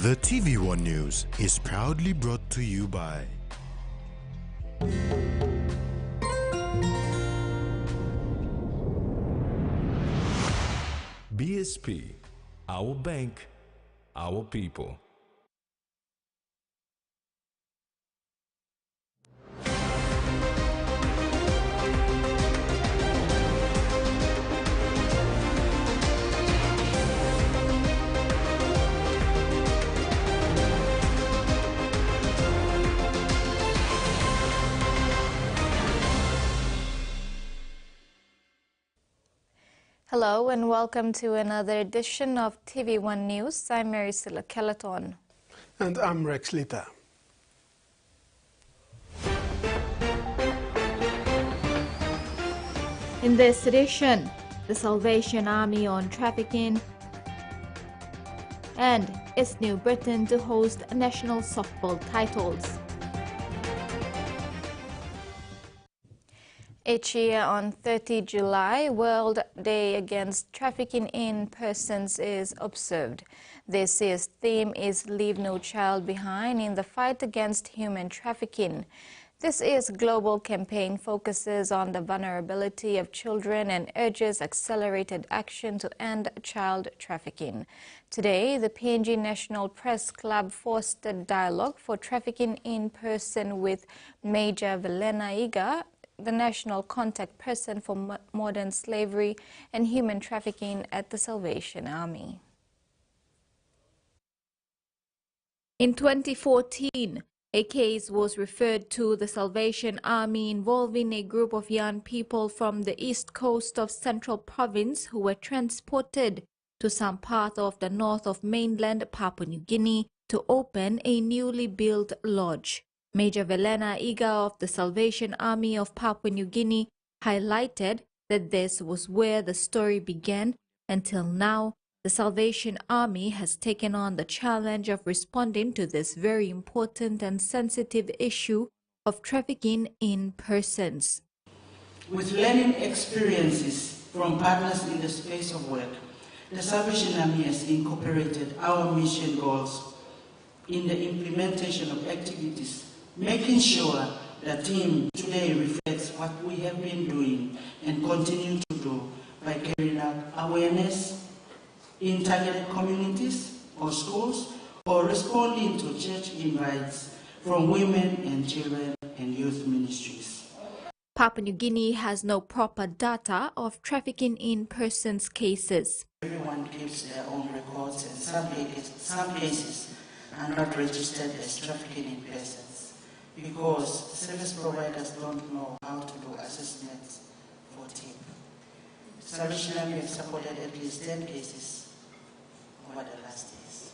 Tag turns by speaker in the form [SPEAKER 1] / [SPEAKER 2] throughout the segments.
[SPEAKER 1] The TVWAN News is proudly brought to you by
[SPEAKER 2] BSP, our bank, our people.
[SPEAKER 3] Hello and welcome to another edition of TV1 News. I'm Mary Silla Kelaton.
[SPEAKER 4] And I'm Rex Lita.
[SPEAKER 3] In this edition, the Salvation Army on trafficking, and is New Britain to host national softball titles. Each year on 30 July, World Day Against Trafficking in Persons is observed. This year's theme is Leave No Child Behind in the fight against human trafficking. This year's global campaign focuses on the vulnerability of children and urges accelerated action to end child trafficking. Today, the PNG National Press Club fostered dialogue for trafficking in person with Major Velena Iga, the national contact person for modern slavery and human trafficking at the Salvation Army. In 2014, a case was referred to the Salvation Army involving a group of young people from the east coast of Central Province who were transported to some part of the north of mainland Papua New Guinea to open a newly built lodge. Major Velena Iga of the Salvation Army of Papua New Guinea highlighted that this was where the story began. Until now, the Salvation Army has taken on the challenge of responding to this very important and sensitive issue of trafficking in persons.
[SPEAKER 5] With learning experiences from partners in the space of work, the Salvation Army has incorporated our mission goals in the implementation of activities, making sure the team today reflects what we have been doing and continue to do by carrying out awareness in targeted communities or schools, or responding to church invites from women and children and youth ministries.
[SPEAKER 3] Papua New Guinea has no proper data of trafficking in persons cases.
[SPEAKER 5] Everyone keeps their own records, and some cases are not registered as trafficking in persons because service providers don't know how to do assessments for TIP. Salvation Army has supported at least 10 cases over the last years.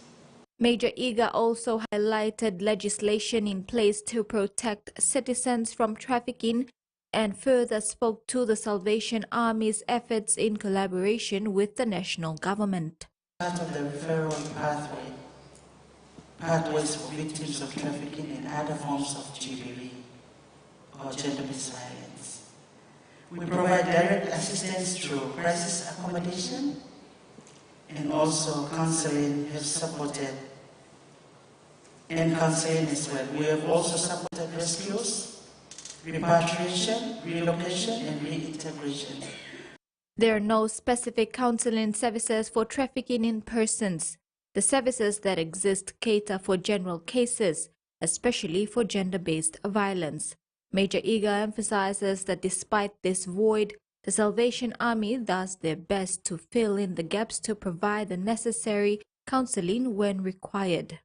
[SPEAKER 3] Major Iga also highlighted legislation in place to protect citizens from trafficking and further spoke to the Salvation Army's efforts in collaboration with the national government.
[SPEAKER 5] Part of the referral pathways for victims of trafficking and other forms of GBV or gender-based violence. We provide direct assistance through crisis accommodation and also counseling have supported, and counseling as well. We have also supported rescues, repatriation, relocation, and reintegration.
[SPEAKER 3] There are no specific counseling services for trafficking in persons. The services that exist cater for general cases, especially for gender-based violence. Major Iga emphasizes that despite this void, the Salvation Army does their best to fill in the gaps to provide the necessary counseling when required.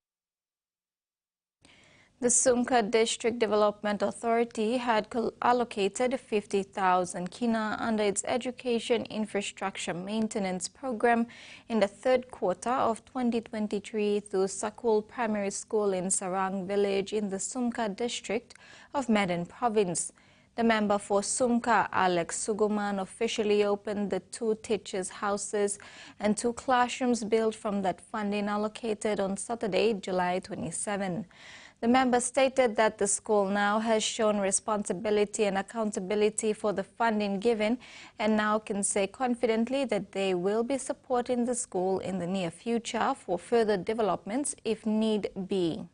[SPEAKER 3] The Sumka District Development Authority had allocated 50,000 kina under its Education Infrastructure Maintenance Program in the third quarter of 2023 to Sakul Primary School in Sarang Village in the Sumka District of Medan Province. The member for Sumka, Alex Suguman, officially opened the 2 teachers' houses and 2 classrooms built from that funding allocated on Saturday, July 27. The member stated that the school now has shown responsibility and accountability for the funding given and now can say confidently that they will be supporting the school in the near future for further developments if need be.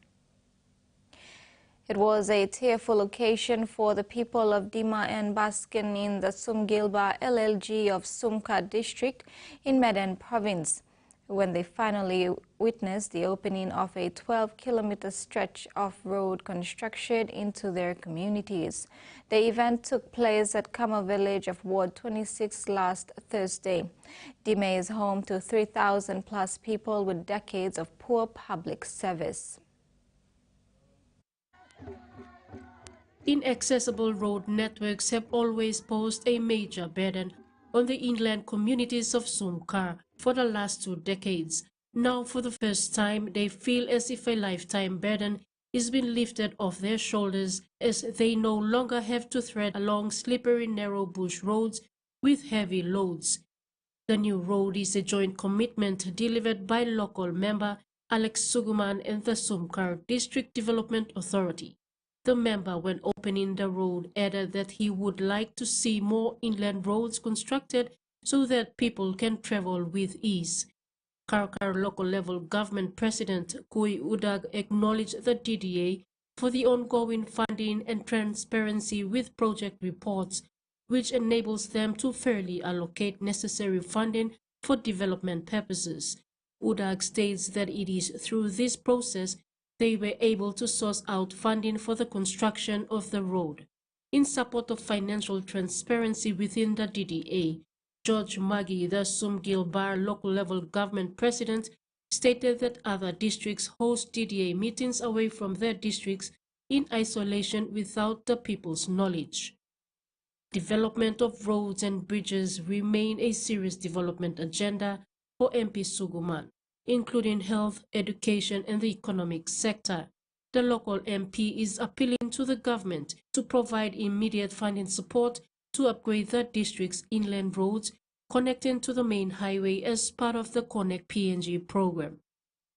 [SPEAKER 3] It was a tearful occasion for the people of Dima and Baskin in the Sumgilba LLG of Sumka district in Medan province, when they finally witnessed the opening of a 12-kilometer stretch of road construction into their communities. The event took place at Kama village of Ward 26 last Thursday. Dima is home to 3,000 plus people with decades of poor public service.
[SPEAKER 6] Inaccessible road networks have always posed a major burden on the inland communities of Sumka for the last 2 decades. Now, for the first time, they feel as if a lifetime burden is being lifted off their shoulders as they no longer have to thread along slippery, narrow bush roads with heavy loads. The new road is a joint commitment delivered by local member Alex Suguman and the Sumka District Development Authority. The member, when opening the road, added that he would like to see more inland roads constructed so that people can travel with ease. Karkar local level government president Kui Udag acknowledged the DDA for the ongoing funding and transparency with project reports, which enables them to fairly allocate necessary funding for development purposes. Udag states that it is through this process they were able to source out funding for the construction of the road. In support of financial transparency within the DDA, George Maggie, the Sumgilbar local level government president, stated that other districts host DDA meetings away from their districts in isolation without the people's knowledge. Development of roads and bridges remain a serious development agenda for MP Suguman, including health, education, and the economic sector. The local MP is appealing to the government to provide immediate funding support to upgrade the district's inland roads connecting to the main highway as part of the Connect PNG program.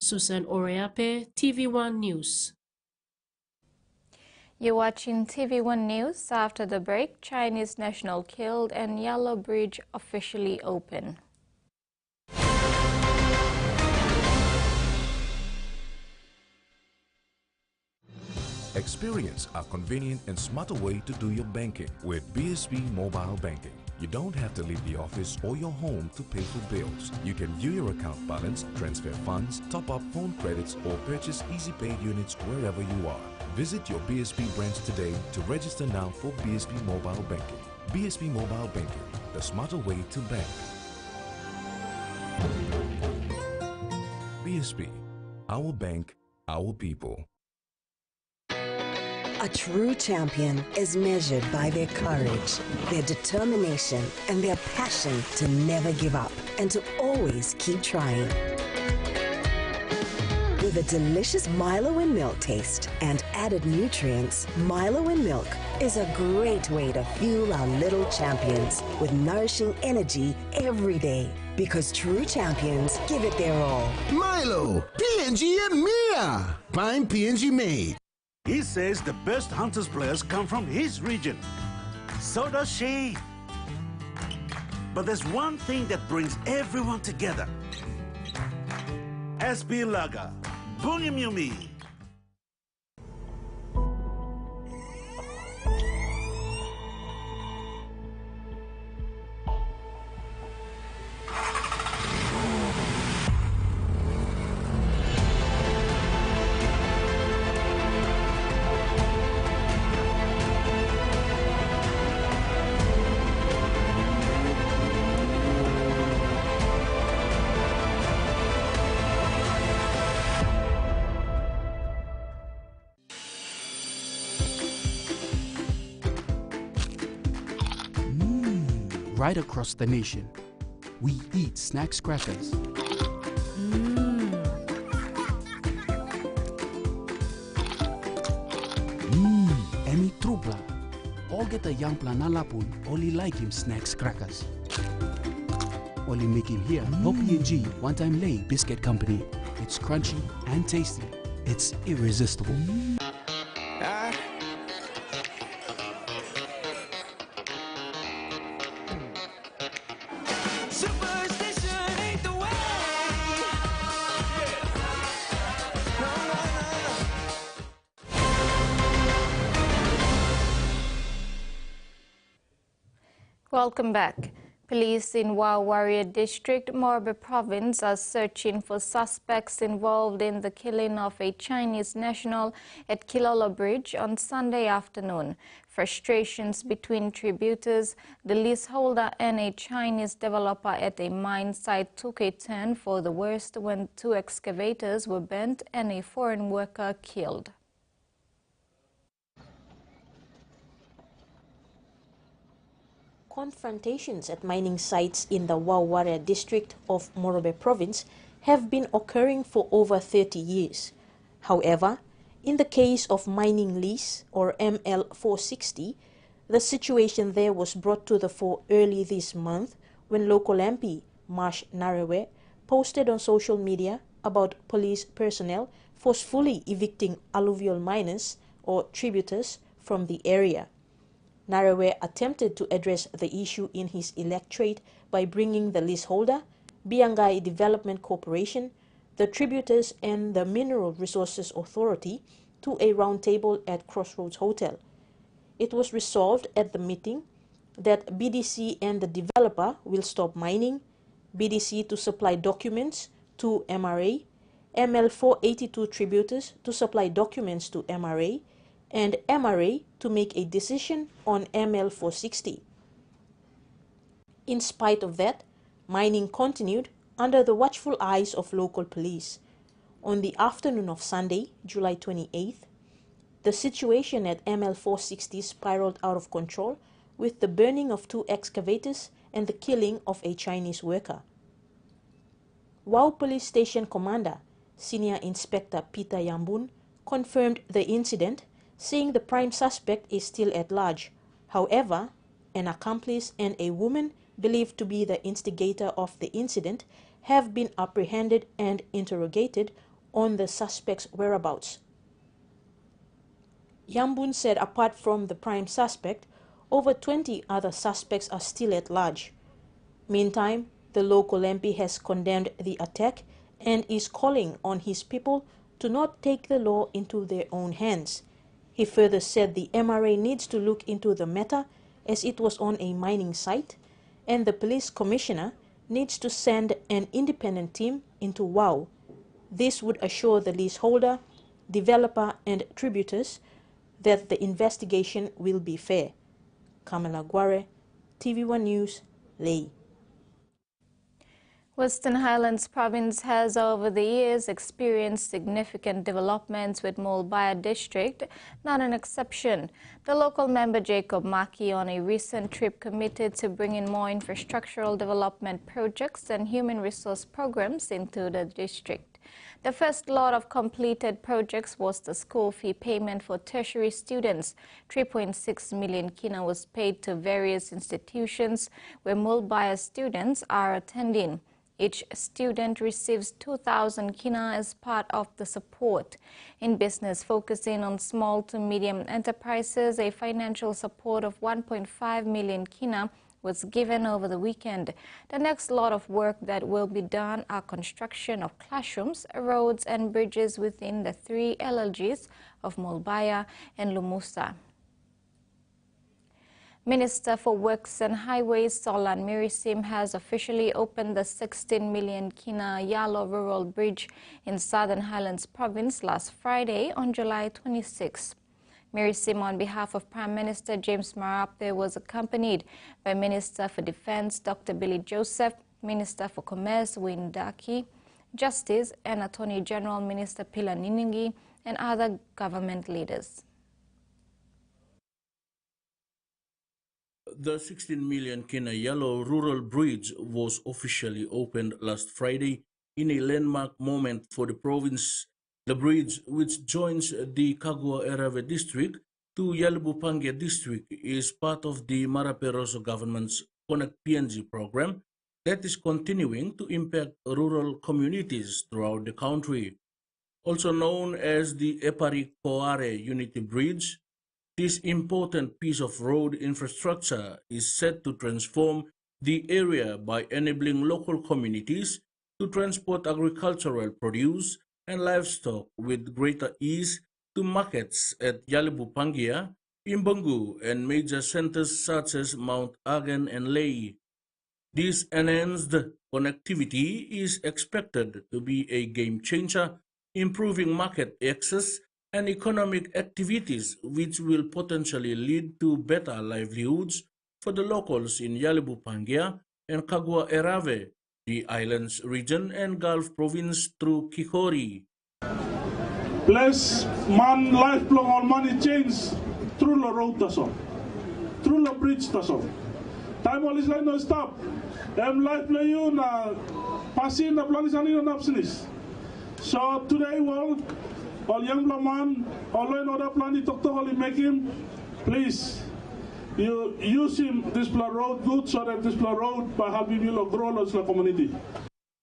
[SPEAKER 6] Susan Oreape, TV1 News.
[SPEAKER 3] You're watching TV1 News. After the break, Chinese national killed and Yellow Bridge officially open.
[SPEAKER 2] Experience a convenient and smarter way to do your banking with BSB Mobile Banking. You don't have to leave the office or your home to pay for bills. You can view your account balance, transfer funds, top up phone credits, or purchase easy pay units wherever you are. Visit your BSB branch today to register now for BSB Mobile Banking. BSB Mobile Banking, the smarter way to bank. BSB, our bank, our people.
[SPEAKER 7] A true champion is measured by their courage, their determination, and their passion to never give up and to always keep trying. With a delicious Milo in milk taste and added nutrients, Milo in milk is a great way to fuel our little champions with nourishing energy every day. Because true champions give it their all.
[SPEAKER 8] Milo, PNG and Mia. Prime PNG made.
[SPEAKER 9] He says the best Hunters players come from his region. So does she. But there's one thing that brings everyone together. SB Laga, Bunyamyumi.
[SPEAKER 10] Right across the nation, we eat snacks crackers. Emi trupla. All get a young planalapun, only like him snacks crackers. Only make him here, no PNG, one time lay biscuit company. It's crunchy and tasty. It's irresistible.
[SPEAKER 3] Welcome back. Police in Wa Warrior District, Morobe Province are searching for suspects involved in the killing of a Chinese national at Kilolo Bridge on Sunday afternoon. Frustrations between tributers, the leaseholder and a Chinese developer at a mine site took a turn for the worst when 2 excavators were burnt and a foreign worker killed.
[SPEAKER 11] Confrontations at mining sites in the Wawarre district of Morobe province have been occurring for over 30 years. However, in the case of mining lease or ML 460, the situation there was brought to the fore early this month when local MP Marsh Narewe posted on social media about police personnel forcefully evicting alluvial miners or tributers from the area. Narewe attempted to address the issue in his electorate by bringing the leaseholder, Biangai Development Corporation, the tributers and the Mineral Resources Authority to a roundtable at Crossroads Hotel. It was resolved at the meeting that BDC and the developer will stop mining, BDC to supply documents to MRA, ML 482 tributers to supply documents to MRA, and MRA to make a decision on ML 460. In spite of that, mining continued under the watchful eyes of local police. On the afternoon of Sunday, July 28th, the situation at ML 460 spiraled out of control with the burning of 2 excavators and the killing of a Chinese worker. Wau Police Station Commander, Senior Inspector Peter Yambun, confirmed the incident, saying the prime suspect is still at large. However, an accomplice and a woman believed to be the instigator of the incident have been apprehended and interrogated on the suspect's whereabouts. Yambun said apart from the prime suspect, over 20 other suspects are still at large. Meantime, the local MP has condemned the attack and is calling on his people to not take the law into their own hands. He further said the MRA needs to look into the matter as it was on a mining site, and the police commissioner needs to send an independent team into Wau. This would assure the leaseholder, developer and tributers that the investigation will be fair. Kamala Gware, TV1 News, Lei.
[SPEAKER 3] Western Highlands Province has over the years experienced significant developments, with Mulbaya District not an exception. The local member Jacob Maki on a recent trip committed to bringing more infrastructural development projects and human resource programs into the district. The first lot of completed projects was the school fee payment for tertiary students. 3.6 million kina was paid to various institutions where Mulbaya students are attending. Each student receives 2,000 kina as part of the support. In business focusing on small to medium enterprises, a financial support of 1.5 million kina was given over the weekend. The next lot of work that will be done are construction of classrooms, roads and bridges within the 3 LLGs of Mulbaya and Lumusa. Minister for Works and Highways Solan Mirisim has officially opened the 16 million kina Yalo Rural Bridge in Southern Highlands Province last Friday on July 26. Mirisim, on behalf of Prime Minister James Marape, was accompanied by Minister for Defence Dr. Billy Joseph, Minister for Commerce Win Daki, Justice and Attorney General Minister Pila Niningi, and other government leaders.
[SPEAKER 12] The 16 million kina Yellow Rural Bridge was officially opened last Friday in a landmark moment for the province. The bridge, which joins the Kagua-Erave district to Yalibupangia district, is part of the Maraperoso government's Connect PNG program that is continuing to impact rural communities throughout the country. Also known as the Epari Koare Unity Bridge, this important piece of road infrastructure is set to transform the area by enabling local communities to transport agricultural produce and livestock with greater ease to markets at Yalibupangia Imbangu, and major centers such as Mount Agen and Ley. This enhanced connectivity is expected to be a game changer, improving market access and economic activities, which will potentially lead to better livelihoods for the locals in Yalibu Pangia and Kagwa Erave, the islands region and Gulf province through Kikori.
[SPEAKER 13] Plus, man lifelong on money change through the road taso, through the bridge taso. Time all is like no stop. Life play you na passing the plan is only on absence. So today, all young man, all in other plan to talk to only make him, please. You use him this road good so that this road by helping you grow as a community.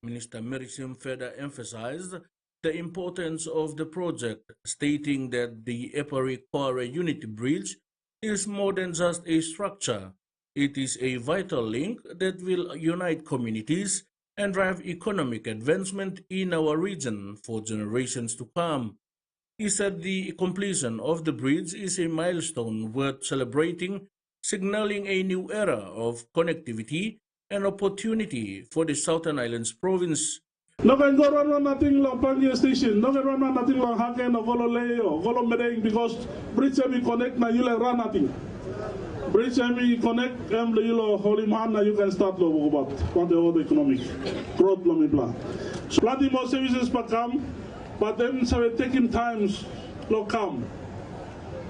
[SPEAKER 12] Minister Merisim further emphasized the importance of the project, stating that the Epari-Kware Unity Bridge is more than just a structure. It is a vital link that will unite communities and drive economic advancement in our region for generations to come. He said the completion of the bridge is a milestone worth celebrating, signaling a new era of connectivity and opportunity for the Southern Islands province.
[SPEAKER 13] No can go run nothing long Pangia station. No can run nothing long Hagen or Volole or Volomedeng because bridge we connect now you like run nothing. Bridge we connect and you holy man now you can start to about what the economic growth blah. So plenty more services but come, but then so taking times lo come.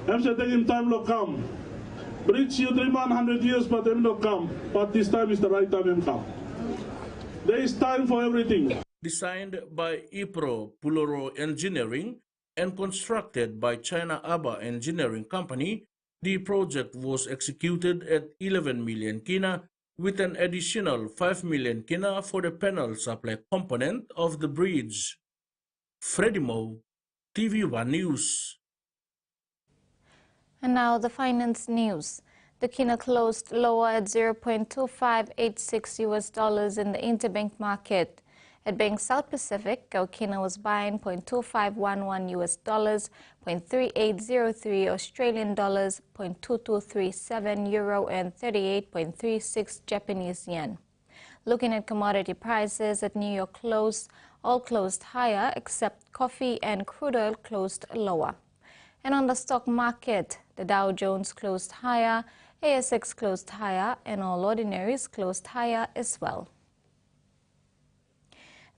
[SPEAKER 13] Them say taking time lo come. Bridge you dream 100 years but them no come. But this time is the right time them come. There is time for everything.
[SPEAKER 12] Designed by IPRO Puloro Engineering and constructed by China Aba Engineering Company, the project was executed at 11 million kina with an additional 5 million kina for the panel supply component of the bridge. Freddie Mo, TVWAN News.
[SPEAKER 3] And now the finance news. The kina closed lower at $0.2586 in the interbank market. At Bank South Pacific, our kina was buying $0.2511, $0.3803 Australian dollars, $0.2237 euro, and 38.36 Japanese yen. Looking at commodity prices at New York close, all closed higher except coffee and crude oil closed lower. And on the stock market, the Dow Jones closed higher, ASX closed higher, and all ordinaries closed higher as well.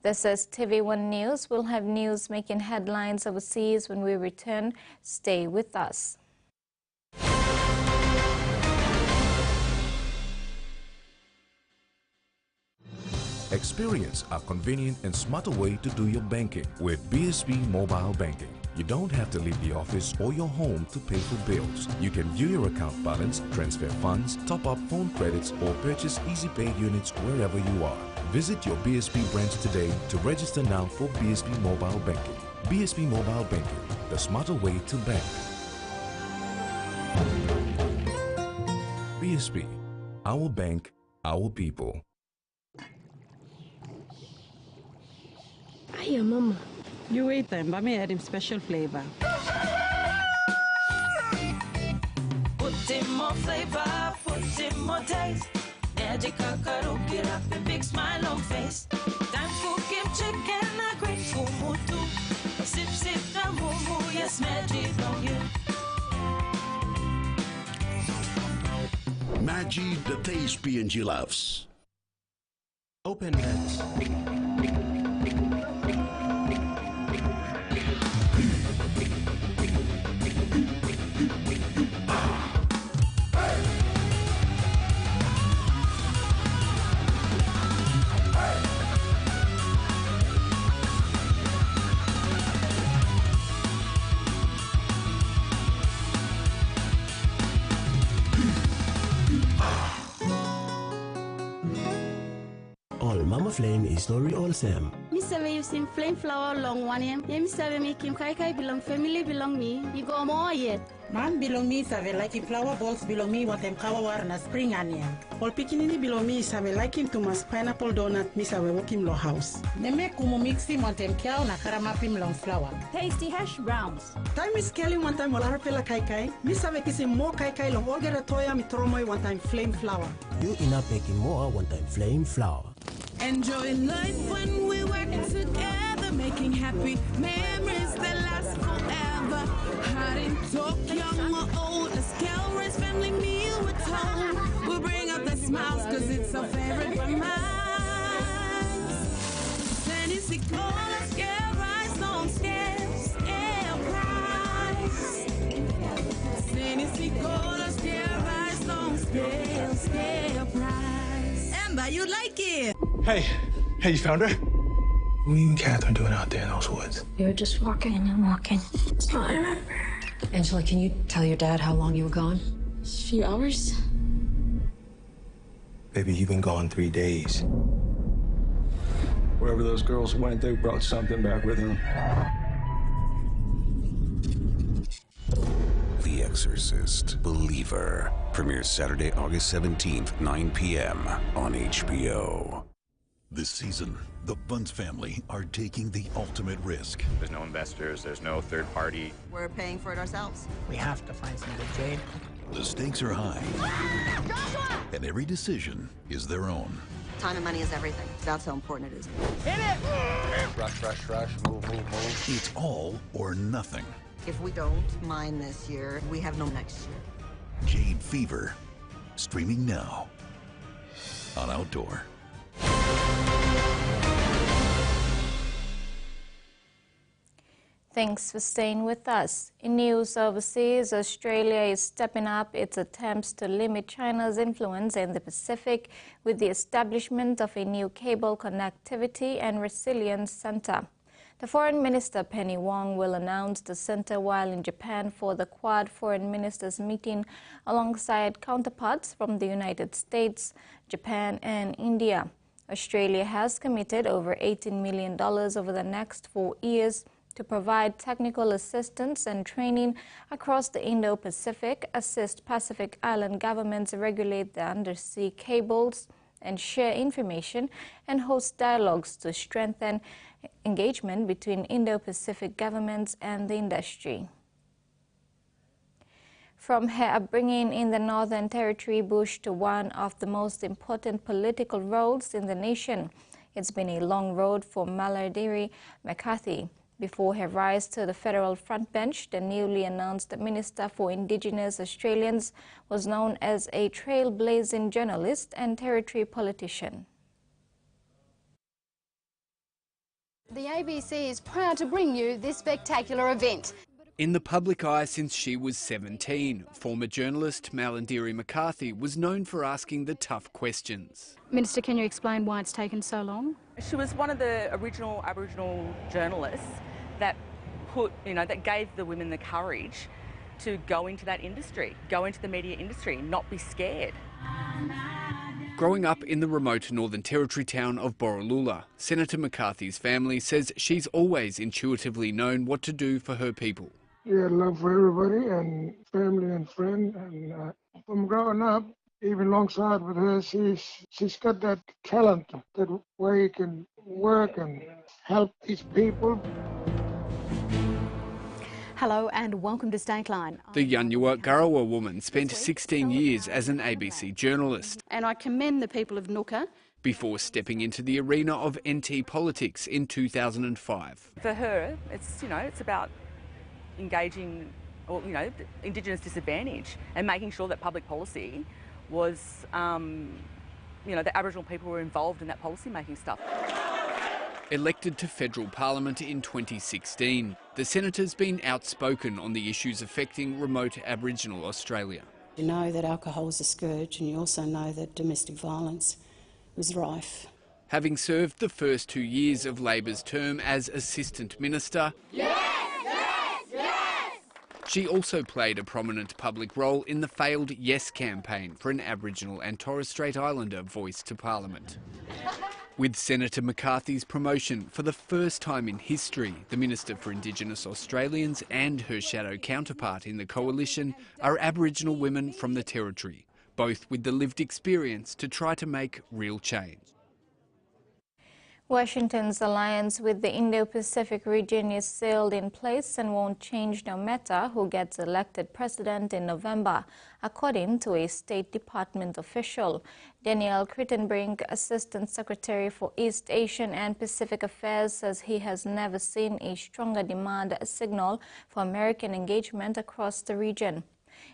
[SPEAKER 3] This is TV1 News. We'll have news making headlines overseas when we return. Stay with us.
[SPEAKER 2] Experience a convenient and smarter way to do your banking with BSB Mobile Banking. You don't have to leave the office or your home to pay for bills. You can view your account balance, transfer funds, top up phone credits, or purchase Easy Pay units wherever you are. Visit your BSB branch today to register now for BSB Mobile Banking. BSB Mobile Banking, the smarter way to bank. BSB, our bank, our people.
[SPEAKER 14] Hiya, Mama. You wait then, but me add him special flavor.
[SPEAKER 15] Put in more flavor, put in more taste. Magic kakaru, get up a big smile on face. Time for kim chicken, a great fumu too. Sip, sip, the mumu, yes, magic on you.
[SPEAKER 8] Maggi, the taste P&G loves.
[SPEAKER 16] Open net.
[SPEAKER 17] All Mama Flame is story all same. sabe you sim flame flower long one yem. Yem sabe me kim kai belong family belong me. You go more yet.
[SPEAKER 18] Man belong me sabe like flower balls belong me what them kawa war na spring onion. All pikinini belong me sabe like him to mas pineapple donut me sabe walk him lo house. Ne make kumu mix him on them cow na karama pim long flower.
[SPEAKER 19] Tasty hash browns.
[SPEAKER 18] Time is scaling one time wala pela kai. Me sabe kissing more kai long all get a toya mi tromoy one time flame flower.
[SPEAKER 16] You enough making more one time flame flower.
[SPEAKER 20] Enjoy life when we work together, making happy memories that last forever. Hot in talk, young or old, let's raise family meal with home. We'll bring out the smiles cause it's our favorite of mine. Tennessee cola, scale rice on scales, air price. Tennessee cola, scale rice on scales, scale price. Amber, you like it?
[SPEAKER 21] Hey, you found her? What are you and Catherine doing out there in those woods?
[SPEAKER 19] We were just walking and walking. That's all I remember.
[SPEAKER 22] Angela, can you tell your dad how long you were gone?
[SPEAKER 19] A few hours.
[SPEAKER 21] Baby, you've been gone 3 days.
[SPEAKER 23] Wherever those girls went, they brought something back with them.
[SPEAKER 24] The Exorcist Believer premieres Saturday, August 17th, 9 p.m. on HBO.
[SPEAKER 25] This season, the Bunce family are taking the ultimate risk.
[SPEAKER 26] There's no investors, there's no third party.
[SPEAKER 27] We're paying for it ourselves.
[SPEAKER 18] We have to find some good jade.
[SPEAKER 25] The stakes are high, and every decision is their own.
[SPEAKER 27] Time and money is everything. That's how important it is.
[SPEAKER 26] Hit it! Rush, move.
[SPEAKER 25] It's all or nothing.
[SPEAKER 27] If we don't mine this year, we have no next year.
[SPEAKER 25] Jade Fever, streaming now on Outdoor.
[SPEAKER 3] Thanks for staying with us. In news overseas, Australia is stepping up its attempts to limit China's influence in the Pacific with the establishment of a new cable connectivity and resilience center. The Foreign Minister Penny Wong will announce the center while in Japan for the Quad Foreign Ministers meeting alongside counterparts from the United States, Japan and India. Australia has committed over $18 million over the next 4 years to provide technical assistance and training across the Indo-Pacific, assist Pacific Island governments regulate the undersea cables and share information, and host dialogues to strengthen engagement between Indo-Pacific governments and the industry. From her upbringing in the Northern Territory bush to one of the most important political roles in the nation, it's been a long road for Mallory McCarthy. Before her rise to the federal front bench, the newly announced Minister for Indigenous Australians was known as a trailblazing journalist and territory politician.
[SPEAKER 28] The ABC is proud to bring you this spectacular event.
[SPEAKER 29] In the public eye since she was 17, former journalist Mallory McCarthy was known for asking the tough questions.
[SPEAKER 28] Minister, can you explain why it's taken so long?
[SPEAKER 30] She was one of the original Aboriginal journalists that that gave the women the courage to go into that industry, go into the media industry, not be scared.
[SPEAKER 29] Growing up in the remote Northern Territory town of Borroloola, Senator McCarthy's family says she's always intuitively known what to do for her people.
[SPEAKER 31] Yeah, love for everybody and family and friends. And from growing up, even alongside with her, she's got that talent, that way you can work and help these people.
[SPEAKER 28] Hello and welcome to Stateline.
[SPEAKER 29] The Yunyuwa Garawa woman spent 16 years as an ABC journalist.
[SPEAKER 28] And I commend the people of Nooka
[SPEAKER 29] before stepping into the arena of NT politics in 2005.
[SPEAKER 30] For her, it's about engaging, Indigenous disadvantage and making sure that public policy was, the Aboriginal people were involved in that policy making stuff.
[SPEAKER 29] Elected to federal parliament in 2016, the senator's been outspoken on the issues affecting remote Aboriginal Australia.
[SPEAKER 18] You know that alcohol is a scourge, and you also know that domestic violence was rife.
[SPEAKER 29] Having served the first 2 years of Labor's term as Assistant Minister, she also played a prominent public role in the failed Yes campaign for an Aboriginal and Torres Strait Islander voice to Parliament. With Senator McCarthy's promotion, for the first time in history, the Minister for Indigenous Australians and her shadow counterpart in the coalition are Aboriginal women from the Territory, both with the lived experience to try to make real change.
[SPEAKER 3] Washington's alliance with the Indo-Pacific region is sealed in place and won't change no matter who gets elected president in November, according to a State Department official. Daniel Crittenbrink, Assistant Secretary for East Asian and Pacific Affairs, says he has never seen a stronger demand signal for American engagement across the region.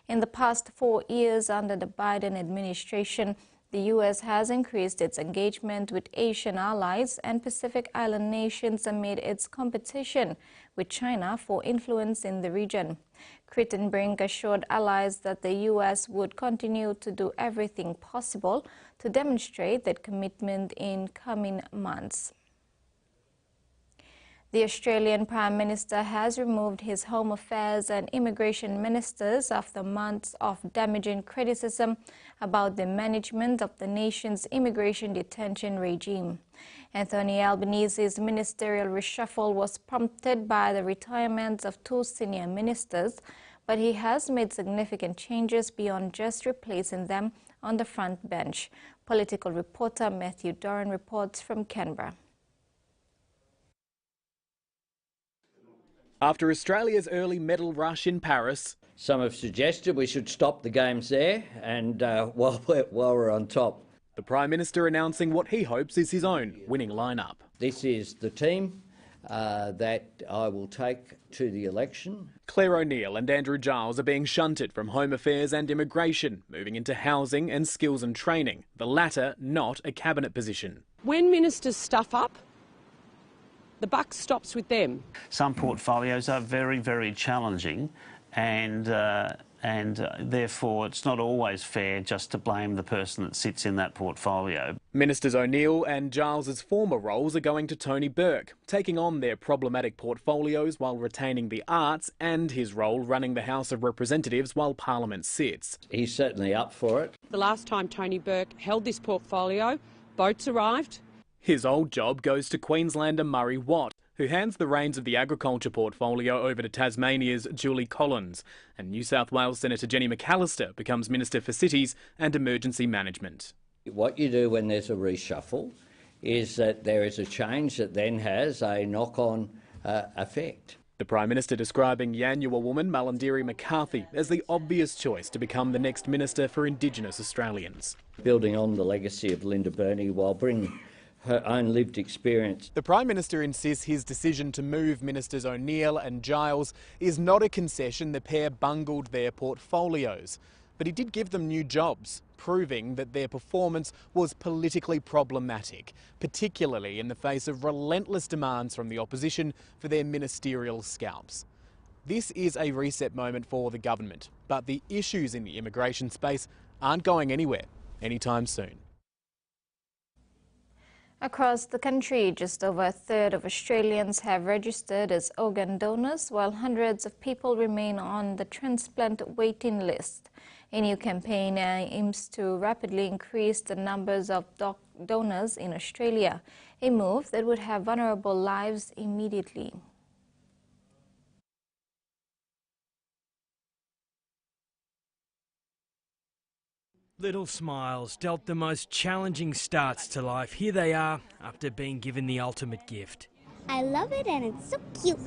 [SPEAKER 3] In the past 4 years under the Biden administration, the U.S. has increased its engagement with Asian allies and Pacific Island nations amid its competition with China for influence in the region. Crittenbrink assured allies that the U.S. would continue to do everything possible to demonstrate that commitment in coming months. The Australian Prime Minister has removed his Home Affairs and Immigration Ministers after months of damaging criticism about the management of the nation's immigration detention regime. Anthony Albanese's ministerial reshuffle was prompted by the retirement of 2 senior ministers, but he has made significant changes beyond just replacing them on the front bench. Political reporter Matthew Doran reports from Canberra.
[SPEAKER 1] After Australia's early medal rush in Paris,
[SPEAKER 2] some have suggested we should stop the games there and while we're on top.
[SPEAKER 1] The Prime Minister announcing what he hopes is his own winning lineup.
[SPEAKER 2] This is the team that I will take to the election.
[SPEAKER 1] Claire O'Neill and Andrew Giles are being shunted from Home Affairs and Immigration, moving into housing and skills and training, the latter not a cabinet position.
[SPEAKER 4] When ministers stuff up, the buck stops with them.
[SPEAKER 5] Some portfolios are very, very challenging and therefore it's not always fair just to blame the person that sits in that portfolio.
[SPEAKER 1] Ministers O'Neill and Giles's former roles are going to Tony Burke, taking on their problematic portfolios while retaining the arts and his role running the House of Representatives while Parliament sits.
[SPEAKER 2] He's certainly up for it.
[SPEAKER 4] The last time Tony Burke held this portfolio, boats arrived.
[SPEAKER 1] His old job goes to Queenslander Murray Watt, who hands the reins of the agriculture portfolio over to Tasmania's Julie Collins, and New South Wales Senator Jenny McAllister becomes Minister for Cities and Emergency Management.
[SPEAKER 2] What you do when there's a reshuffle is that there is a change that then has a knock-on effect.
[SPEAKER 1] The Prime Minister describing Yanyuwa woman Malandiri McCarthy as the obvious choice to become the next Minister for Indigenous Australians.
[SPEAKER 2] Building on the legacy of Linda Burney while bringing her own lived experience.
[SPEAKER 1] The Prime Minister insists his decision to move Ministers O'Neill and Giles is not a concession. The pair bungled their portfolios, but he did give them new jobs, proving that their performance was politically problematic, particularly in the face of relentless demands from the opposition for their ministerial scalps. This is a reset moment for the government, but the issues in the immigration space aren't going anywhere anytime soon.
[SPEAKER 3] Across the country, just over a third of Australians have registered as organ donors, while hundreds of people remain on the transplant waiting list. A new campaign aims to rapidly increase the numbers of donors in Australia, a move that would have vulnerable lives immediately.
[SPEAKER 6] Little smiles dealt the most challenging starts to life. Here they are after being given the ultimate gift.
[SPEAKER 7] I love it and it's so cute.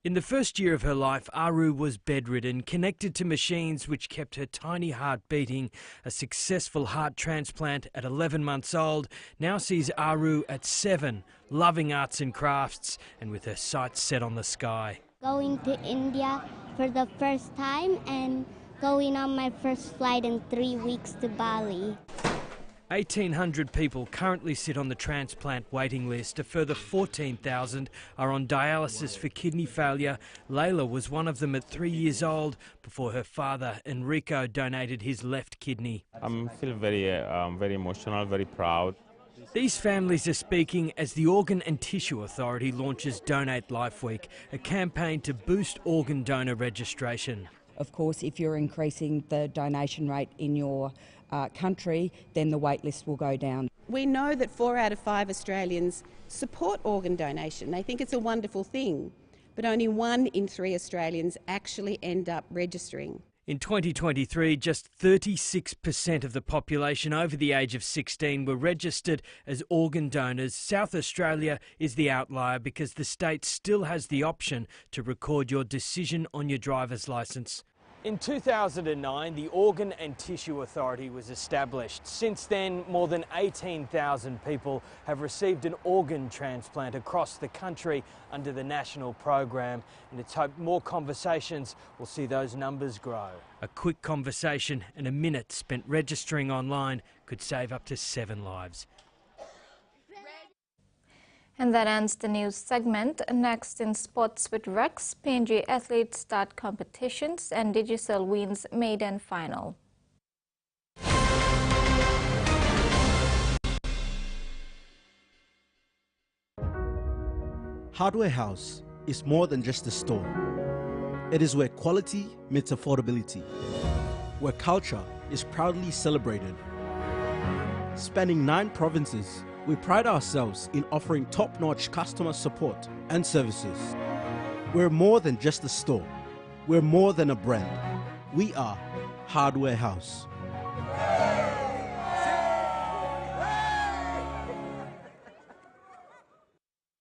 [SPEAKER 6] In the first year of her life, Aru was bedridden, connected to machines which kept her tiny heart beating. A successful heart transplant at 11 months old now sees Aru at 7, loving arts and crafts and with her sights set on the sky.
[SPEAKER 7] Going to India for the first time and going on my first flight in 3 weeks to Bali.
[SPEAKER 6] 1,800 people currently sit on the transplant waiting list. A further 14,000 are on dialysis for kidney failure. Layla was one of them at 3 years old before her father, Enrico, donated his left kidney.
[SPEAKER 9] I feel very emotional, very proud.
[SPEAKER 6] These families are speaking as the Organ and Tissue Authority launches Donate Life Week, a campaign to boost organ donor registration.
[SPEAKER 10] Of course, if you're increasing the donation rate in your country, then the wait list will go down.
[SPEAKER 8] We know that 4 out of 5 Australians support organ donation. They think it's a wonderful thing, but only 1 in 3 Australians actually end up registering.
[SPEAKER 6] In 2023, just 36% of the population over the age of 16 were registered as organ donors. South Australia is the outlier because the state still has the option to record your decision on your driver's licence. In 2009, the Organ and Tissue Authority was established. Since then, more than 18,000 people have received an organ transplant across the country under the national program, and it's hoped more conversations will see those numbers grow. A quick conversation and a minute spent registering online could save up to 7 lives.
[SPEAKER 3] And that ends the news segment. Next in sports with Rex, PNG athletes start competitions and Digicel wins maiden final.
[SPEAKER 10] Hardware House is more than just a store. It is where quality meets affordability, where culture is proudly celebrated. Spanning 9 provinces, we pride ourselves in offering top-notch customer support and services. We're more than just a store. We're more than a brand. We are Hardware House.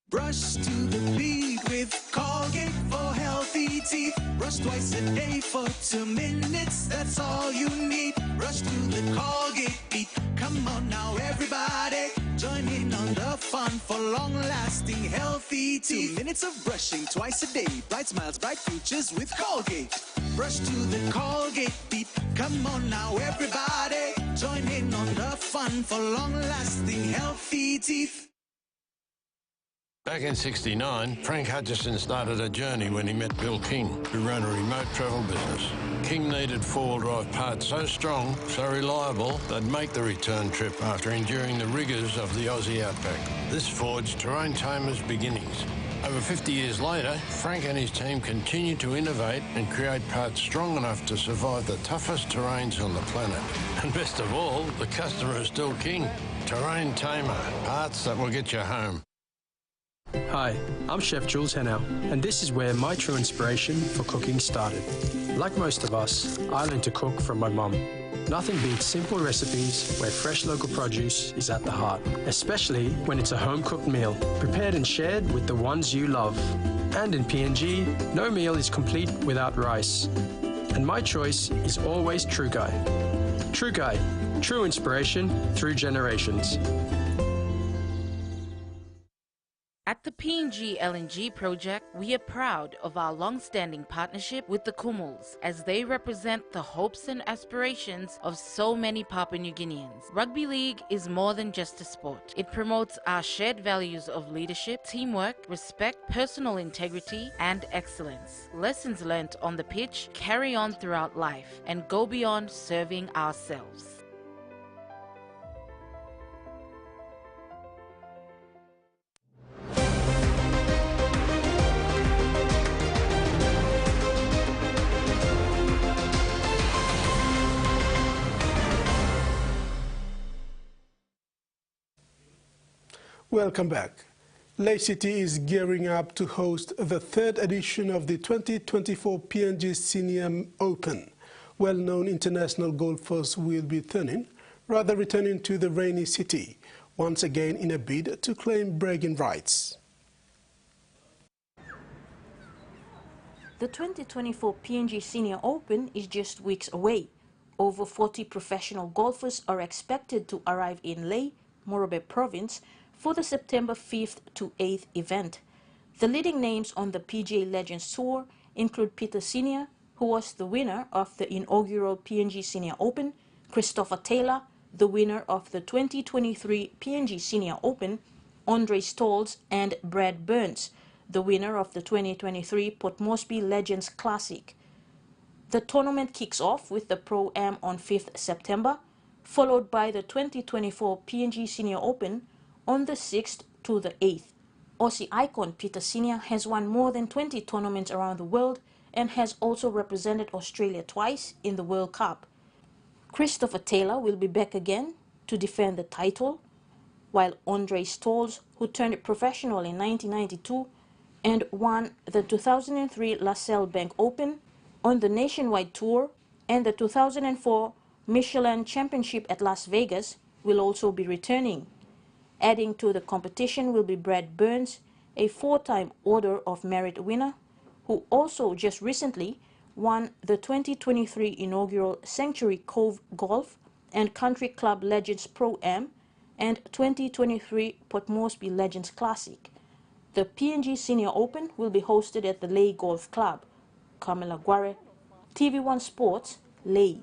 [SPEAKER 11] Brush to the beat with Colgate for healthy teeth. Brush twice a day for 2 minutes, that's all you need. Brush to the Colgate beat. Come on now everybody, join in on the fun for long-lasting healthy teeth. 2 minutes of brushing twice a day, bright smiles, bright futures with Colgate. Brush to the Colgate beat. Come on now everybody, join in on the fun for long-lasting healthy teeth.
[SPEAKER 12] Back in '69, Frank Hutchison started a journey when he met Bill King, who ran a remote travel business. King needed 4-wheel drive parts so strong, so reliable, they'd make the return trip after enduring the rigours of the Aussie outback. This forged Terrain Tamer's beginnings. Over 50 years later, Frank and his team continue to innovate and create parts strong enough to survive the toughest terrains on the planet. And best of all, the customer is still king. Terrain Tamer, parts that will get you home.
[SPEAKER 13] Hi, I'm Chef Jules Henow, and this is where my true inspiration for cooking started. Like most of us, I learned to cook from my mum. Nothing beats simple recipes where fresh local produce is at the heart, especially when it's a home-cooked meal, prepared and shared with the ones you love. And in PNG, no meal is complete without rice. And my choice is always True Guy. True Guy, true inspiration through generations.
[SPEAKER 14] At the PNG LNG project, we are proud of our long-standing partnership with the Kumuls, as they represent the hopes and aspirations of so many Papua New Guineans. Rugby league is more than just a sport. It promotes our shared values of leadership, teamwork, respect, personal integrity, and excellence. Lessons learnt on the pitch carry on throughout life and go beyond serving ourselves.
[SPEAKER 15] Welcome back. Lae City is gearing up to host the 3rd edition of the 2024 PNG Senior Open. Well-known international golfers will be returning to the rainy city, once again in a bid to claim bragging rights.
[SPEAKER 16] The 2024 PNG Senior Open is just weeks away. Over 40 professional golfers are expected to arrive in Lae, Morobe Province, for the September 5th to 8th event. The leading names on the PGA Legends Tour include Peter Senior, who was the winner of the inaugural PNG Senior Open, Christopher Taylor, the winner of the 2023 PNG Senior Open, Andre Stolz, and Brad Burns, the winner of the 2023 Port Moresby Legends Classic. The tournament kicks off with the Pro-Am on 5th September, followed by the 2024 PNG Senior Open on the 6th to the 8th. Aussie icon Peter Senior has won more than 20 tournaments around the world and has also represented Australia twice in the World Cup. Christopher Taylor will be back again to defend the title. while Andre Stolz, who turned professional in 1992 and won the 2003 LaSalle Bank Open, on the nationwide tour, and the 2004 Michelin Championship at Las Vegas, will also be returning. Adding to the competition will be Brad Burns, a four-time Order of Merit winner, who also just recently won the 2023 inaugural Sanctuary Cove Golf and Country Club Legends Pro-Am and 2023 Port Moresby Legends Classic. The PNG Senior Open will be hosted at the Lae Golf Club. Carmela Guare, TV1 Sports, Lae.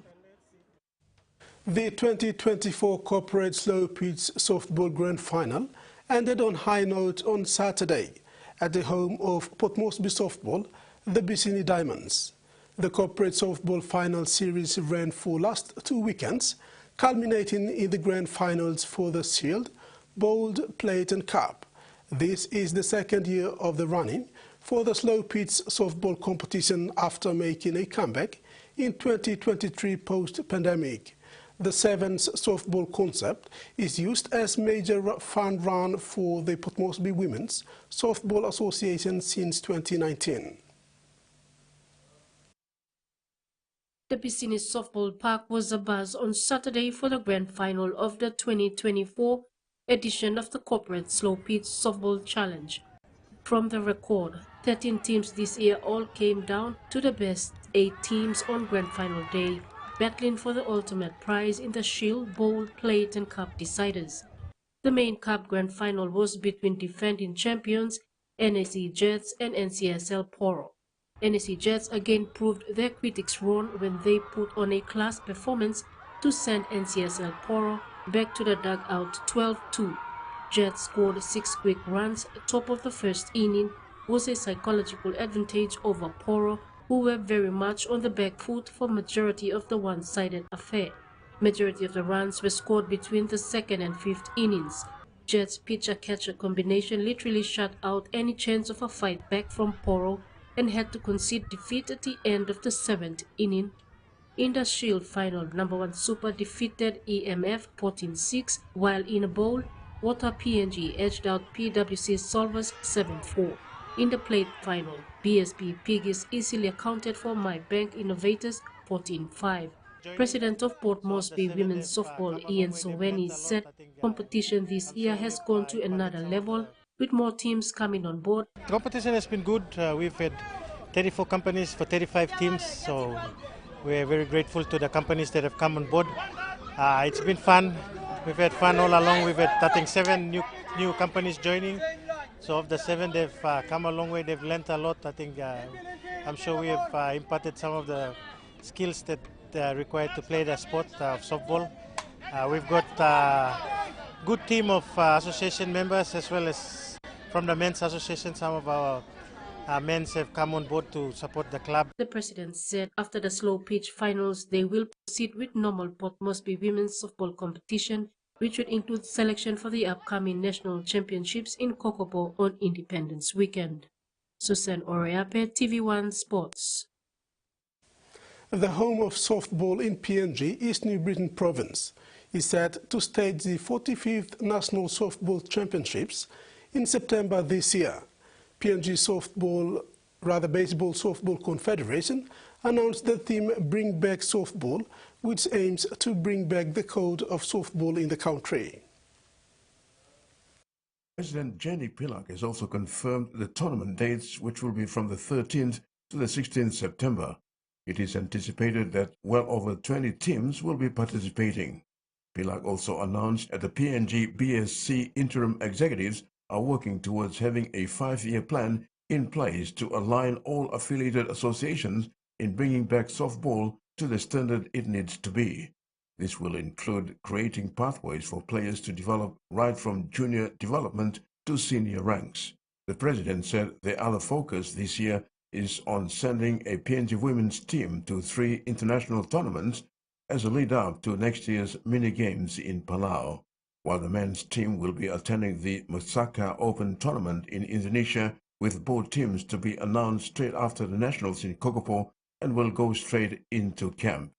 [SPEAKER 15] The 2024 Corporate Slow Pitch Softball Grand Final ended on high note on Saturday at the home of Port Moresby Softball, the Bicini Diamonds. The Corporate Softball Final Series ran for last 2 weekends, culminating in the Grand Finals for the Shield, Bold, Plate and Cup. This is the second year of the running for the slow pitch softball competition after making a comeback in 2023 post-pandemic. The Sevens softball concept is used as major fund run for the Port Moresby Women's Softball Association since 2019.
[SPEAKER 17] The Bicini Softball Park was abuzz on Saturday for the grand final of the 2024 edition of the Corporate Slow Pitch Softball Challenge. From the record, 13 teams this year all came down to the best 8 teams on grand final day, battling for the ultimate prize in the Shield, Bowl, Plate and Cup deciders. The main Cup grand final was between defending champions NAC Jets and NCSL Poro. NAC Jets again proved their critics wrong when they put on a class performance to send NCSL Poro back to the dugout 12-2. Jets scored 6 quick runs. Top of the first inning was a psychological advantage over Poro, who were very much on the back foot for majority of the one-sided affair. Majority of the runs were scored between the second and fifth innings. Jets pitcher-catcher combination literally shut out any chance of a fight back from Poro and had to concede defeat at the end of the 7th inning. In the Shield final, number 1 Super defeated EMF 14-6, while in a bowl, Water PNG edged out PWC Solvers 7-4. In the Plate final, BSP Piggies easily accounted for My Bank Innovators 14-5. President of Port Moresby Women's Softball Ian Soweni said competition this year has gone to another level with more teams coming on board.
[SPEAKER 19] The competition has been good. We've had 34 companies for 35 teams, so we're very grateful to the companies that have come on board. It's been fun. We've had fun all along. We've had, I think, 7 new companies joining. So of the 7, they've come a long way. They've learnt a lot. I think I'm sure we have imparted some of the skills that are required to play the sport of softball. We've got a good team of association members, as well as from the men's association. Some of our men have come on board to support the club.
[SPEAKER 17] The president said after the slow pitch finals, they will proceed with normal Port Moresby Women's Softball competition, which would include selection for the upcoming national championships in Kokopo on Independence Weekend. Susan Oreape, TV1 Sports.
[SPEAKER 15] The home of softball in PNG, East New Britain Province, is set to stage the 45th National Softball Championships in September this year. PNG Baseball Softball Confederation announced the theme Bring Back Softball, which aims to bring back the code of softball in the country.
[SPEAKER 20] President Jenny Pilak has also confirmed the tournament dates, which will be from the 13th to the 16th September. It is anticipated that well over 20 teams will be participating. Pilak also announced that the PNG BSC interim executives are working towards having a 5-year plan in place to align all affiliated associations in bringing back softball to the standard it needs to be. This will include creating pathways for players to develop right from junior development to senior ranks. The president said the other focus this year is on sending a PNG women's team to 3 international tournaments as a lead-up to next year's mini-games in Palau, while the men's team will be attending the Musaka Open tournament in Indonesia, with both teams to be announced straight after the nationals in Kokopo and will go straight into camp.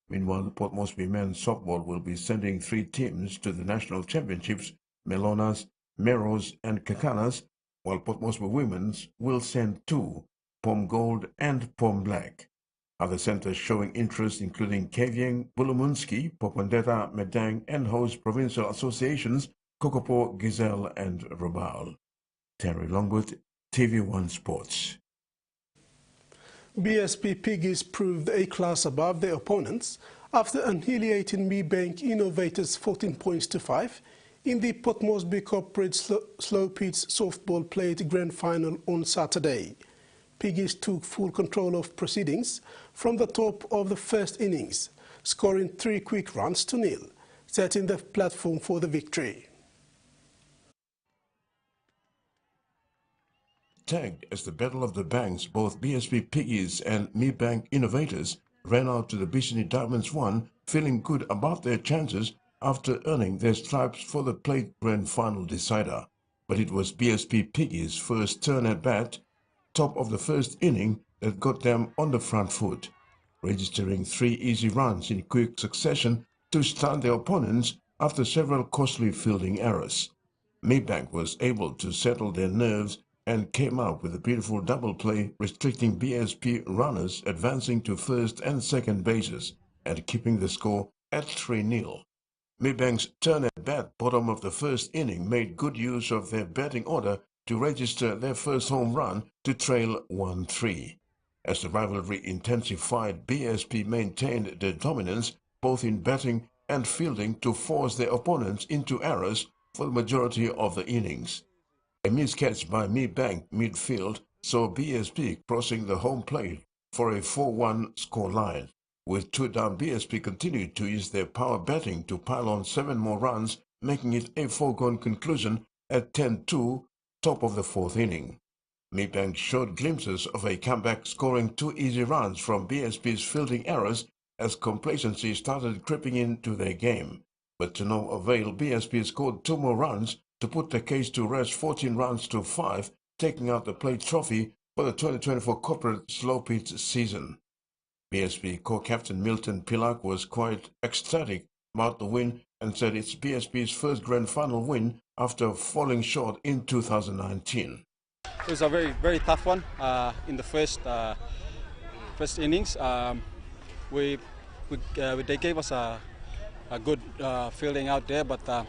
[SPEAKER 20] Meanwhile, the Port Moresby men's softball will be sending 3 teams to the national championships Melonas, Meros, and Kakanas, while Port Moresby Women's will send 2, Pom Gold and Pom Black. Other centres showing interest including Kavieng, Bulumunski, Popondetta, Medang, and host provincial associations Kokopo, Gizelle, and Rabaul. Terry Longwood, TV1 Sports.
[SPEAKER 15] BSP Piggies proved a class above their opponents after annihilating Mebank Innovators 14 points to 5 in the Port Moresby Corporate Slow Pitch Softball Plate Grand Final on Saturday. Piggies took full control of proceedings from the top of the first innings, scoring 3 quick runs to 0, setting the platform for the victory.
[SPEAKER 20] Tagged as the Battle of the Banks, both BSP Piggies and Mebank Innovators ran out to the Bicini Diamonds 1 feeling good about their chances after earning their stripes for the Plate Grand Final decider. But it was BSP Piggies' first turn at bat, top of the first inning, that got them on the front foot, registering 3 easy runs in quick succession to stun their opponents after several costly fielding errors. Mebank was able to settle their nerves and came up with a beautiful double play, restricting BSP runners advancing to first and second bases and keeping the score at 3-0. Mebank's turn at bat bottom of the first inning made good use of their batting order to register their first home run to trail 1-3. As the rivalry intensified, BSP maintained their dominance both in batting and fielding to force their opponents into errors for the majority of the innings. A miscatch by Mebank midfield saw BSP crossing the home plate for a 4-1 scoreline. With 2 down, BSP continued to use their power batting to pile on 7 more runs, making it a foregone conclusion at 10-2, top of the 4th inning. Mebank showed glimpses of a comeback, scoring 2 easy runs from BSP's fielding errors as complacency started creeping into their game. But to no avail, BSP scored 2 more runs to put the case to rest 14 runs to 5, taking out the plate trophy for the 2024 corporate slow pitch season. BSP co-captain Milton Pilak was quite ecstatic about the win and said it's BSP's first grand final win after falling short in 2019.
[SPEAKER 18] It was a very tough one in the first innings. They gave us a good fielding out there, but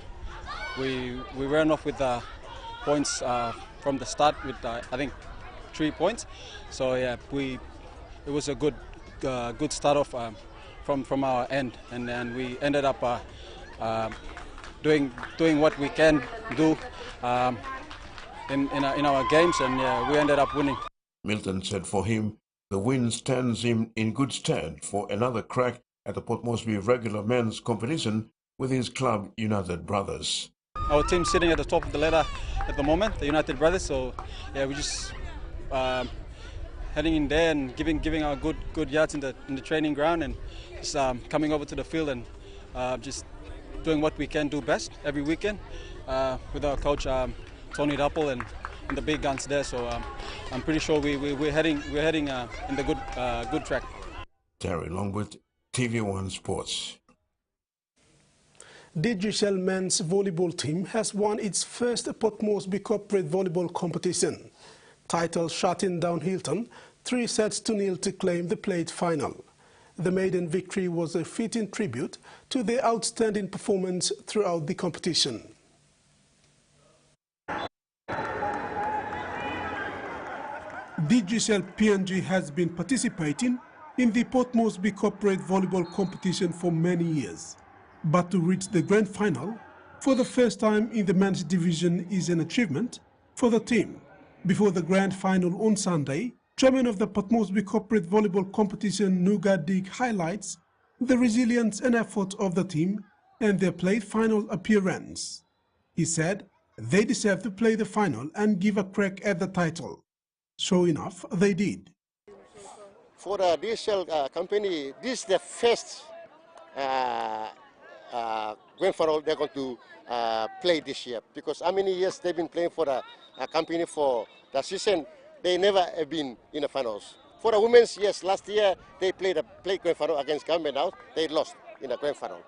[SPEAKER 18] we ran off with points from the start with I think 3 points. So yeah, it was a good start off from our end, and then we ended up doing what we can do in our games, and we ended up winning.
[SPEAKER 20] Milton said for him, the win stands him in good stead for another crack at the Port Moresby regular men's competition with his club United Brothers.
[SPEAKER 18] Our team's sitting at the top of the ladder at the moment, the United Brothers, so yeah, we're just heading in there and giving our good yards in the training ground, and just coming over to the field and just doing what we can do best every weekend with our coach Tony Dapple and the big guns there. So I'm pretty sure we're heading in the good track.
[SPEAKER 20] Terry Longwood, TV1 Sports.
[SPEAKER 15] Digicel men's volleyball team has won its first Port Moresby corporate volleyball competition. Titled Shutting Down Hilton, 3 sets to 0 to claim the plate final. The maiden victory was a fitting tribute to their outstanding performance throughout the competition. Digicel PNG has been participating in the Port Moresby corporate volleyball competition for many years. But to reach the grand final for the first time in the men's division is an achievement for the team. Before the grand final on Sunday, chairman of the Port Moresby corporate volleyball competition, Nuga Dig, highlights the resilience and effort of the team and their plate final appearance. He said they deserve to play the final and give a crack at the title. Sure enough, they did.
[SPEAKER 21] For the DSL company, this is the first grand final they're going to play this year, because how many years they've been playing for the company for the season, they never have been in the finals. For the women's, yes, last year they played grand final against Government House, they lost in the grand final.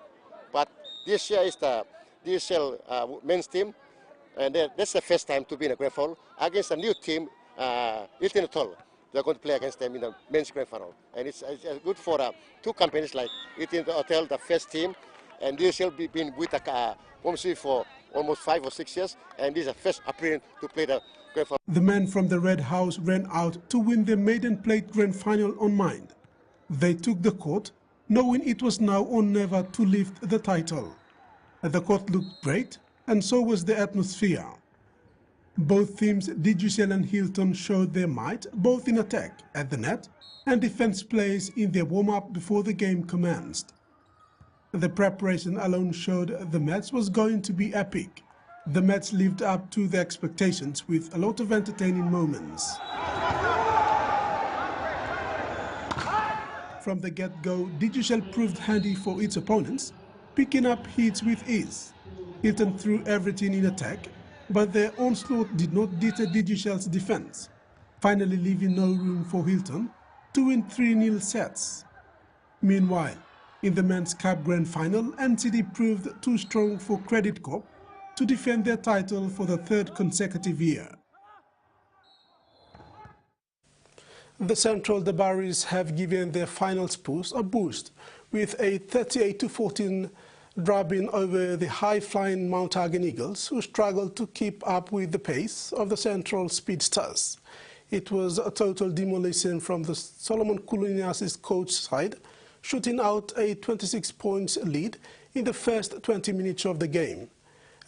[SPEAKER 21] But this year is the DSL men's team, and that's the first time to be in a grand final against a new team, Hilton Hotel. They're going to play against them in the men's grand final, and it's good for two companies like Hilton Hotel, the first team, and DSL been with the for almost 5 or 6 years, and this is the first appearance to play the grand final.
[SPEAKER 15] The men from the Red House ran out to win the maiden plate grand final on mind. They took the court, knowing it was now or never to lift the title. The court looked great, and so was the atmosphere. Both teams, DGCL and Hilton, showed their might, both in attack at the net and defense plays in their warm-up before the game commenced. The preparation alone showed the match was going to be epic. The match lived up to the expectations with a lot of entertaining moments. From the get-go, DGCL proved handy for its opponents, picking up hits with ease. Hilton threw everything in attack, but their onslaught did not deter DGCL's defense, finally leaving no room for Hilton to win 3-0 sets. Meanwhile, in the Men's Cup Grand Final, NCD proved too strong for Credit Corp to defend their title for the third consecutive year. The Central Dabaris have given their finals push a boost with a 38-14 drubbing over the high-flying Mount Hagen Eagles, who struggled to keep up with the pace of the Central Speedsters. It was a total demolition from the Solomon Kulunias's coach side, shooting out a 26-point lead in the first 20 minutes of the game.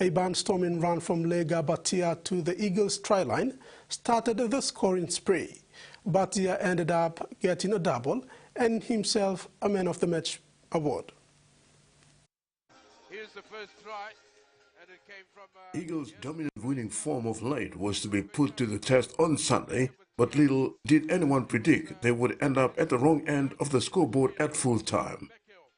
[SPEAKER 15] A barnstorming run from Lega Batia to the Eagles' try line started the scoring spree. Batia ended up getting a double and himself a Man of the Match award.
[SPEAKER 5] Here's the first try, and it came from
[SPEAKER 20] Eagles' dominant winning form of late was to be put to the test on Sunday, but little did anyone predict they would end up at the wrong end of the scoreboard at full time.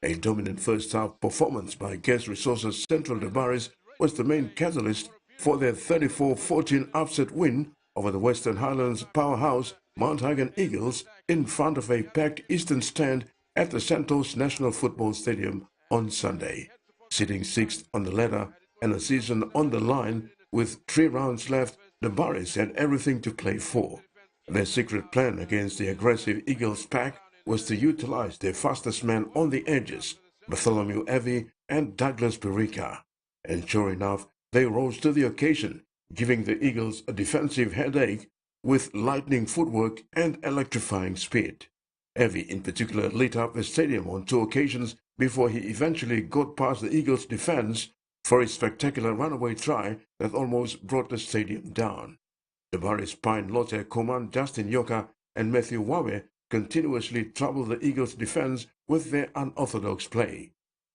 [SPEAKER 20] A dominant first-half performance by Guest Resources Central Dabaris was the main catalyst for their 34-14 upset win over the Western Highlands powerhouse Mount Hagen Eagles in front of a packed eastern stand at the Santos National Football Stadium on Sunday. Sitting sixth on the ladder and a season on the line with 3 rounds left, the Dabaris had everything to play for. Their secret plan against the aggressive Eagles pack was to utilize their fastest men on the edges, Bartholomew Evie and Douglas Perica. And sure enough, they rose to the occasion, giving the Eagles a defensive headache with lightning footwork and electrifying speed. Evie in particular lit up the stadium on 2 occasions before he eventually got past the Eagles' defense for a spectacular runaway try that almost brought the stadium down. Dabaris Pine Lotte Koman, Justin Yoka and Matthew Wawe continuously troubled the Eagles' defense with their unorthodox play.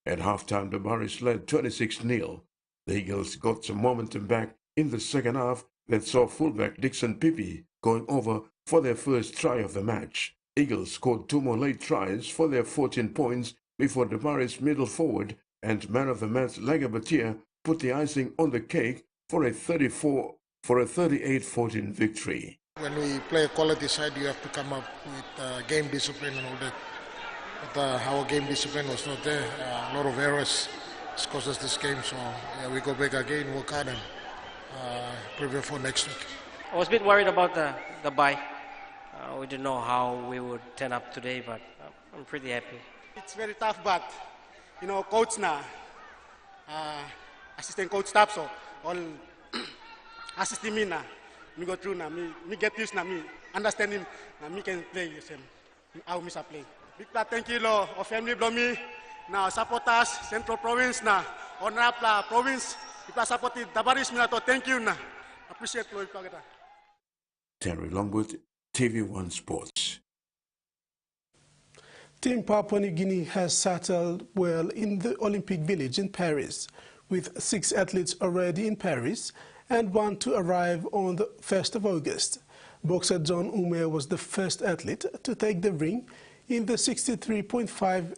[SPEAKER 20] At halftime, Dabaris led 26-0. The Eagles got some momentum back in the second half that saw fullback Dixon Pipi going over for their first try of the match. Eagles scored 2 more late tries for their 14 points before Dabaris middle forward and man of the match Lega Batia put the icing on the cake for a 38-14 victory.
[SPEAKER 22] When we play a quality side, you have to come up with game discipline and all that. But our game discipline was not there. A lot of errors cost us this game, so yeah, we go back again, work hard and prepare for next week.
[SPEAKER 23] I was a bit worried about the bye. We didn't know how we would turn up today, but I'm pretty happy.
[SPEAKER 24] It's very tough, but you know, coach na, assistant coach staff, so all assisting me na, me go through na, me get used na, me understand him, na me can play how me play. Big thank you lo, of family blomi, na supporters Central Province na, Onrapla Province, kita support Dabaris mina to thank you na, appreciate lo ipagata.
[SPEAKER 20] Terry Longwood, TVWAN Sports.
[SPEAKER 15] Team Papua New Guinea has settled well in the Olympic Village in Paris, with 6 athletes already in Paris and 1 to arrive on the 1st of August. Boxer John Ume was the first athlete to take the ring in the 63.5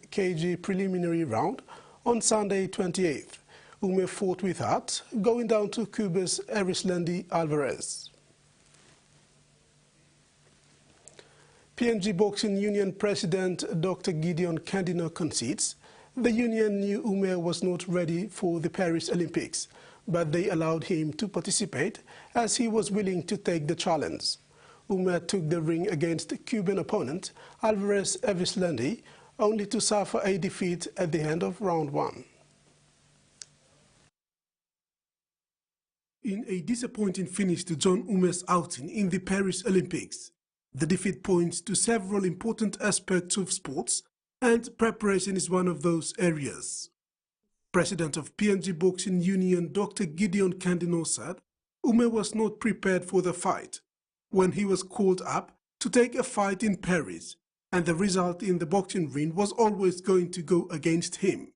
[SPEAKER 15] kg preliminary round on Sunday 28th. Ume fought with heart, going down to Cuba's Arislandi Alvarez. PNG Boxing Union President Dr. Gideon Candino concedes The union knew Ume was not ready for the Paris Olympics, but they allowed him to participate as he was willing to take the challenge. Ume took the ring against Cuban opponent Alvarez Evislendi, only to suffer a defeat at the end of round 1. In a disappointing finish to John Ume's outing in the Paris Olympics, the defeat points to several important aspects of sports, and preparation is one of those areas. President of PNG Boxing Union Dr. Gideon Candino said Ume was not prepared for the fight when he was called up to take a fight in Paris, and the result in the boxing ring was always going to go against him.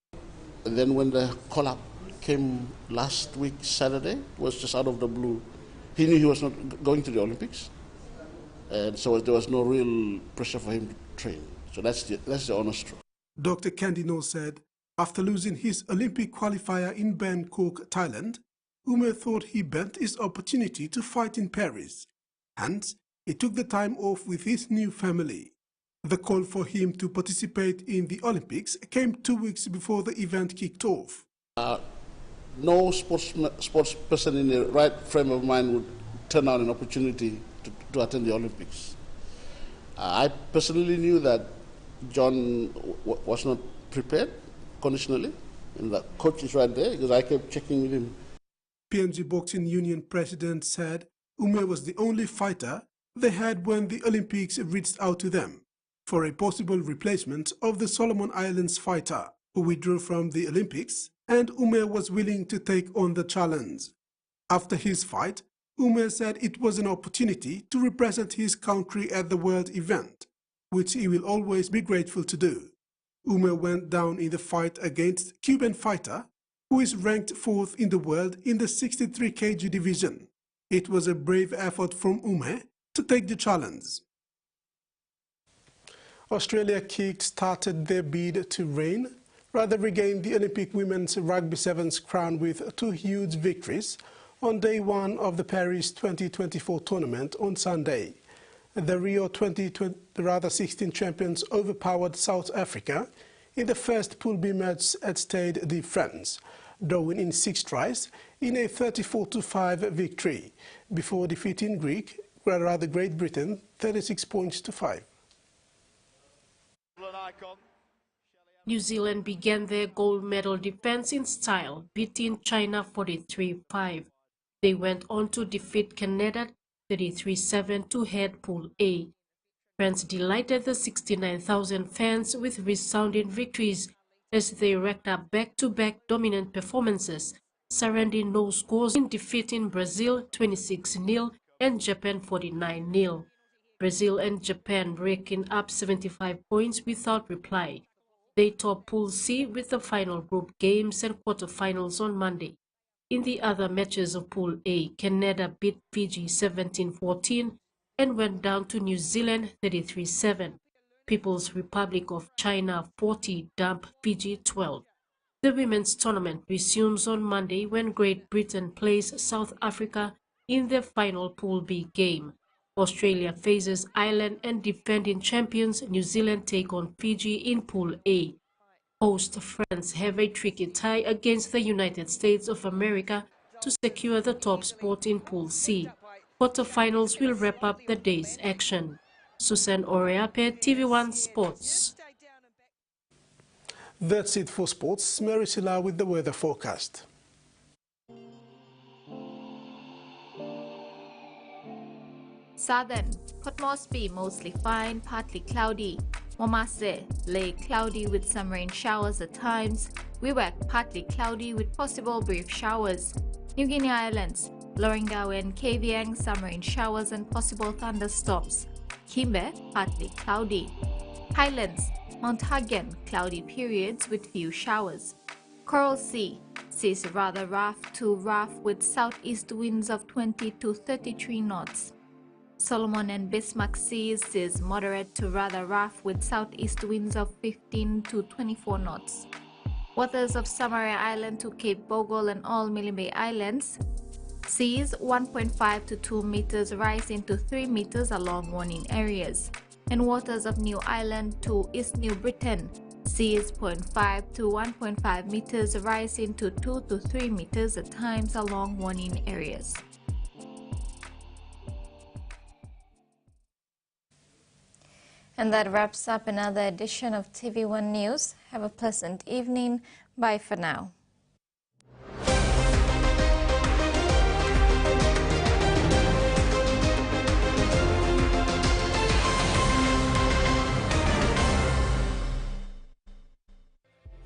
[SPEAKER 1] And then when the call-up came last week, Saturday, it was just out of the blue. He knew he was not going to the Olympics, and so there was no real pressure for him to train. So that's the honest truth.
[SPEAKER 15] Dr. Candino said after losing his Olympic qualifier in Bangkok, Thailand, Ume thought he bent his opportunity to fight in Paris. Hence, he took the time off with his new family. The call for him to participate in the Olympics came 2 weeks before the event kicked off.
[SPEAKER 1] No sports person in the right frame of mind would turn down an opportunity to attend the Olympics. I personally knew that John was not prepared conditionally, and the coach is right there because I kept checking with him.
[SPEAKER 15] PNG Boxing Union president said Ume was the only fighter they had when the Olympics reached out to them for a possible replacement of the Solomon Islands fighter who withdrew from the Olympics, and Ume was willing to take on the challenge. After his fight, Ume said it was an opportunity to represent his country at the world event, which he will always be grateful to do. Ume went down in the fight against Cuban fighter who is ranked 4th in the world in the 63 kg division. It was a brave effort from Ume to take the challenge. Australia kick-started their bid to regain the Olympic women's rugby sevens crown with 2 huge victories on day 1 of the Paris 2024 tournament on Sunday. The Rio 2016 champions overpowered South Africa in the first Pool B match at Stade de France, drawing in 6 tries in a 34-5 victory, before defeating Great Britain 36 points to 5.
[SPEAKER 17] New Zealand began their gold medal defense in style, beating China 43-5. They went on to defeat Canada 33-7 to head Pool A. France delighted the 69,000 fans with resounding victories as they racked up back-to-back dominant performances, surrendering no scores in defeating Brazil 26-0 and Japan 49-0. Brazil and Japan raking up 75 points without reply. They topped Pool C with the final group games and quarterfinals on Monday. In the other matches of Pool A, Canada beat Fiji 17-14 and went down to New Zealand 33-7. People's Republic of China 40 dumped Fiji 12. The women's tournament resumes on Monday when Great Britain plays South Africa in their final Pool B game. Australia faces Ireland and defending champions New Zealand take on Fiji in Pool A. Host France have a tricky tie against the United States of America to secure the top spot in Pool C. Quarterfinals will wrap up the day's action. Susan Oreape, TV1 Sports.
[SPEAKER 15] That's it for sports. Mary Silla with the weather forecast.
[SPEAKER 3] Southern, Port Moresby mostly fine, partly cloudy. Momase, Lake cloudy with some rain showers at times. Wewak, partly cloudy with possible brief showers. New Guinea Islands, Loringawe and Kavieng, some rain showers and possible thunderstorms. Kimbe, partly cloudy. Highlands, Mount Hagen, cloudy periods with few showers. Coral Sea, seas rather rough to rough with southeast winds of 20 to 33 knots. Solomon and Bismarck Seas is moderate to rather rough with southeast winds of 15 to 24 knots. Waters of Samaria Island to Cape Bogle and all Milne Bay Islands. Seas 1.5 to 2 meters rising to 3 meters along warning areas. And waters of New Island to East New Britain Seas 0.5 to 1.5 meters, rising to 2 to 3 meters at times along warning areas. And that wraps up another edition of TV1 News. Have a pleasant evening. Bye for now.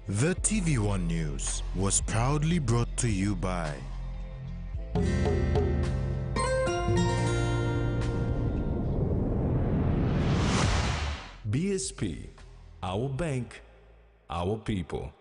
[SPEAKER 2] The TV1 News was proudly brought to you by BSP, our bank, our people.